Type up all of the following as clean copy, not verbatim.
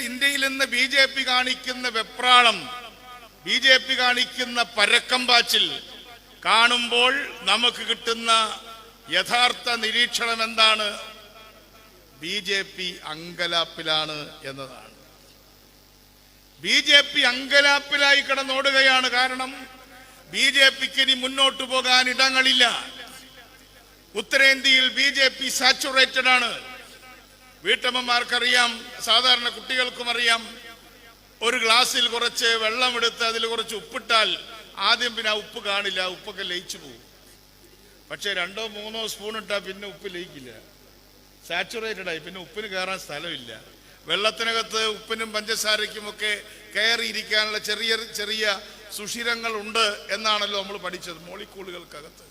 ഇന്ത്യയിൽ ഇന്ന് B J P കാണിക്കുന്ന വെപ്രാളം, ബി ജെ പി കാണിക്കുന്ന പരക്കം പാച്ചിൽ കാണുമ്പോൾ നമുക്ക് കിട്ടുന്ന യഥാർത്ഥ നിരീക്ഷണം എന്താണ്? ബി ജെ പി അങ്കലാപ്പിലാണ് എന്നതാണ്. ബി ജെ പി അങ്കലാപ്പിലായി കിടന്നോടുകയാണ്. കാരണം ബി ജെ പിക്ക് ഇനി മുന്നോട്ട് പോകാൻ ഇടങ്ങളില്ല. ഉത്തരേന്ത്യയിൽ ബി ജെ പി സാച്ചുറേറ്റഡ് ആണ്. വീട്ടമ്മമാർക്കറിയാം, സാധാരണ കുട്ടികൾക്കും അറിയാം. ഒരു ഗ്ലാസ്സിൽ കുറച്ച് വെള്ളമെടുത്ത് അതിൽ കുറച്ച് ഉപ്പിട്ടാൽ ആദ്യം പിന്നെ ആ ഉപ്പ് കാണില്ല, ഉപ്പൊക്കെ ലയിച്ചു പോകും. പക്ഷെ 2-3 സ്പൂൺ ഇട്ടാൽ പിന്നെ ഉപ്പ് ലയിക്കില്ല, സാച്ചുറേറ്റഡ് ആയി. പിന്നെ ഉപ്പിന് കയറാൻ സ്ഥലമില്ല. വെള്ളത്തിനകത്ത് ഉപ്പിനും പഞ്ചസാരയ്ക്കും ഒക്കെ കയറിയിരിക്കാനുള്ള ചെറിയ ചെറിയ സുഷിരങ്ങൾ ഉണ്ട് എന്നാണല്ലോ നമ്മൾ പഠിച്ചത് മോളിക്കൂളുകൾക്കകത്ത്.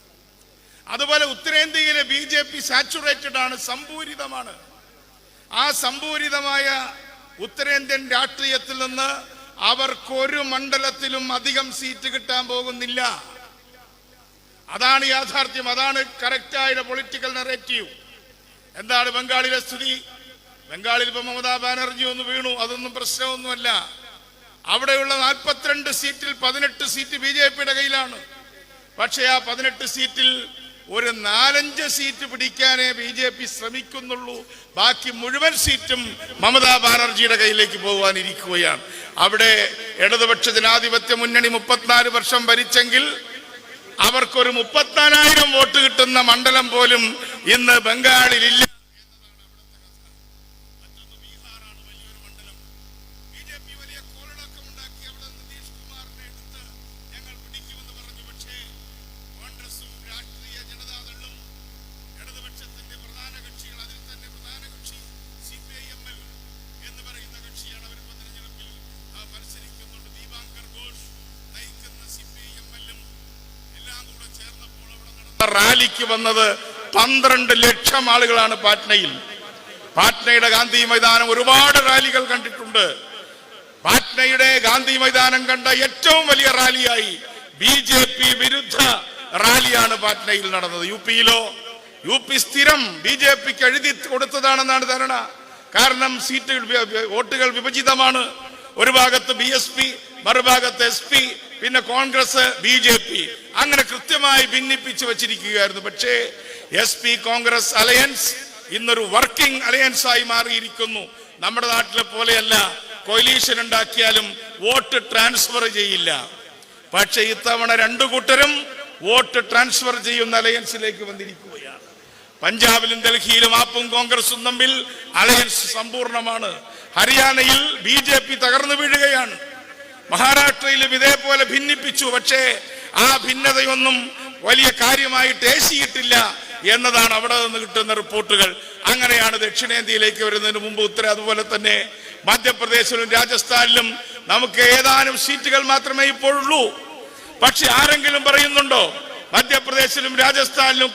അതുപോലെ ഉത്തരേന്ത്യയിലെ ബി ജെ പി സാച്ചുറേറ്റഡ് ആണ്, സമ്പൂരിതമാണ്. ആ സമ്പൂരിതമായ ഉത്തരേന്ത്യൻ രാഷ്ട്രീയത്തിൽ നിന്ന് അവർക്കൊരു മണ്ഡലത്തിലും അധികം സീറ്റ് കിട്ടാൻ പോകുന്നില്ല. അതാണ് യാഥാർത്ഥ്യം, അതാണ് കറക്റ്റായ പൊളിറ്റിക്കൽ നറേറ്റീവ്. എന്താണ് ബംഗാളിലെ സ്ഥിതി? ബംഗാളിൽ ഇപ്പൊ മമതാ ബാനർജി ഒന്ന് വീണു, അതൊന്നും പ്രശ്നമൊന്നുമല്ല. അവിടെയുള്ള 42 സീറ്റിൽ 18 സീറ്റ് ബി ജെ പിയുടെ കയ്യിലാണ്. പക്ഷെ ആ 18 സീറ്റിൽ ഒരു 4-5 സീറ്റ് പിടിക്കാനേ ബി ജെ പി ശ്രമിക്കുന്നുള്ളൂ. ബാക്കി മുഴുവൻ സീറ്റും മമതാ ബാനർജിയുടെ കയ്യിലേക്ക് പോകാനിരിക്കുകയാണ്. അവിടെ ഇടതുപക്ഷ ജനാധിപത്യ മുന്നണി 34 വർഷം ഭരിച്ചെങ്കിൽ അവർക്കൊരു 34,000 വോട്ട് കിട്ടുന്ന മണ്ഡലം പോലും ഇന്ന് ബംഗാളിലില്ല. റാലിക്ക് വന്നത് 12 ലക്ഷം ആളുകളാണ് പാറ്റ്നയിൽ. പാറ്റ്നയുടെ ഗാന്ധി മൈതാനം ഒരുപാട് റാലികൾ കണ്ടിട്ടുണ്ട്. പാറ്റ്നയുടെ ഗാന്ധി മൈതാനം കണ്ട ഏറ്റവും വലിയ റാലിയായി ബി ജെ പി വിരുദ്ധ റാലിയാണ് പാറ്റ്നയിൽ നടന്നത്. യു പി സ്ഥിരം ബി ജെ പിക്ക് എഴുതി കൊടുത്തതാണെന്നാണ് ധാരണ. കാരണം വോട്ടുകൾ വിഭജിതമാണ്. ഒരു ഭാഗത്ത് BSP, മറുഭാഗത്ത് SP, പിന്നെ കോൺഗ്രസ്, BJP, അങ്ങനെ കൃത്യമായി ഭിന്നിപ്പിച്ചു വച്ചിരിക്കുകയായിരുന്നു. പക്ഷേ SP കോൺഗ്രസ് അലയൻസ് ഇന്നൊരു വർക്കിംഗ് അലയൻസ് ആയി മാറിയിരിക്കുന്നു. നമ്മുടെ നാട്ടിലെ പോലെയല്ല, കൊലീഷൻ ഉണ്ടാക്കിയാലും വോട്ട് ട്രാൻസ്ഫർ ചെയ്യില്ല. പക്ഷെ ഇത്തവണ 2 കൂട്ടരും വോട്ട് ട്രാൻസ്ഫർ ചെയ്യുന്ന അലയൻസിലേക്ക് വന്നിരിക്കുകയാണ്. പഞ്ചാബിലും ഡൽഹിയിലും ആപ്പും കോൺഗ്രസും തമ്മിൽ അലയൻസ് സമ്പൂർണ്ണമാണ്. ഹരിയാനയിൽ BJP തകർന്നു വീഴുകയാണ്. മഹാരാഷ്ട്രയിലും ഇതേപോലെ ഭിന്നിപ്പിച്ചു. പക്ഷേ ആ ഭിന്നതയൊന്നും വലിയ കാര്യമായിട്ട് ഏശിയിട്ടില്ല എന്നതാണ് അവിടെ നിന്ന് കിട്ടുന്ന റിപ്പോർട്ടുകൾ. അങ്ങനെയാണ് ദക്ഷിണേന്ത്യയിലേക്ക് വരുന്നതിന് മുമ്പ് അതുപോലെ തന്നെ മധ്യപ്രദേശിലും രാജസ്ഥാനിലും നമുക്ക് ഏതാനും സീറ്റുകൾ മാത്രമേ ഇപ്പോഴുള്ളൂ. പക്ഷെ ആരെങ്കിലും പറയുന്നുണ്ടോ മധ്യപ്രദേശിലും രാജസ്ഥാനിലും